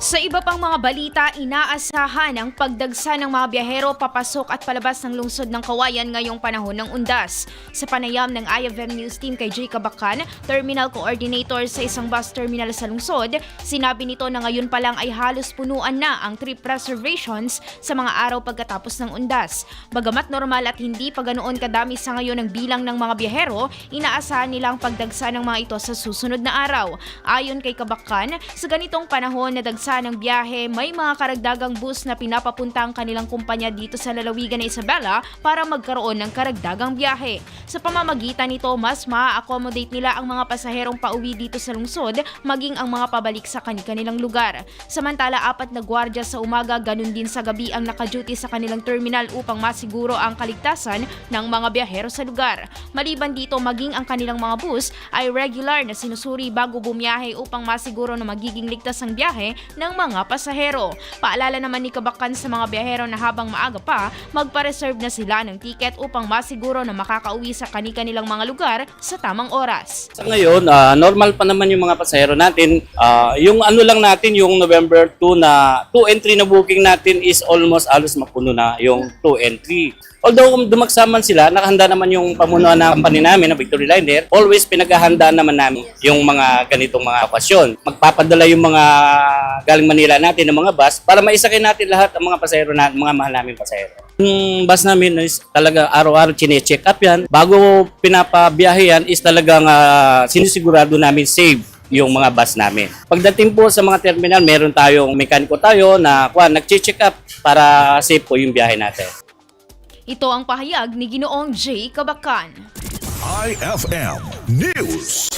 Sa iba pang mga balita, inaasahan ang pagdagsa ng mga biyahero papasok at palabas ng lungsod ng Kawayan ngayong panahon ng undas. Sa panayam ng IFM News Team kay Jay Cabacan, Terminal Coordinator sa isang bus terminal sa lungsod, sinabi nito na ngayon pa lang ay halos punuan na ang trip reservations sa mga araw pagkatapos ng undas. Bagamat normal at hindi pa ganoon kadami sa ngayon ang bilang ng mga biyahero, inaasahan nila ang pagdagsa ng mga ito sa susunod na araw. Ayon kay Cabacan, sa ganitong panahon na dagsa ng biyahe, may mga karagdagang bus na pinapapunta ang kanilang kumpanya dito sa lalawigan ng Isabela para magkaroon ng karagdagang biyahe. Sa pamamagitan nito, mas maa-accommodate nila ang mga pasaherong pauwi dito sa lungsod, maging ang mga pabalik sa kanilang lugar. Samantala, 4 na gwardiya sa umaga, ganun din sa gabi ang naka-duty sa kanilang terminal upang masiguro ang kaligtasan ng mga biyahero sa lugar. Maliban dito, maging ang kanilang mga bus ay regular na sinusuri bago bumiyahe upang masiguro na magiging ligtas ang biyahe ng mga pasahero. Paalala naman ni Cabacan sa mga biyahero na habang maaga pa, magpa-reserve na sila ng ticket upang masiguro na makakauwi sa kanilang mga lugar sa tamang oras. Sa ngayon, normal pa naman yung mga pasahero natin. Yung ano lang natin, yung November 2 na 2 and 3 na booking natin is almost halos mapuno na yung 2 and 3. Although kung dumaksaman sila, nakahanda naman yung pamunuan ng company namin na Victory Liner. Always pinaghahandaan naman namin yung mga ganitong mga okasyon. Magpapadala yung mga galing Manila natin ng mga bus para maisakay natin lahat ang mga pasahero natin, mga mahal namin pasahero. Yung bus namin is talaga araw-araw chine-check up yan. Bago pinapabiyahe yan is talagang sinisigurado namin safe yung mga bus namin. Pagdating po sa mga terminal, meron tayong mekaniko tayo na nag-check up para safe po yung biyahe natin. Ito ang pahayag ni Ginoong Jay Cabacan. IFM News.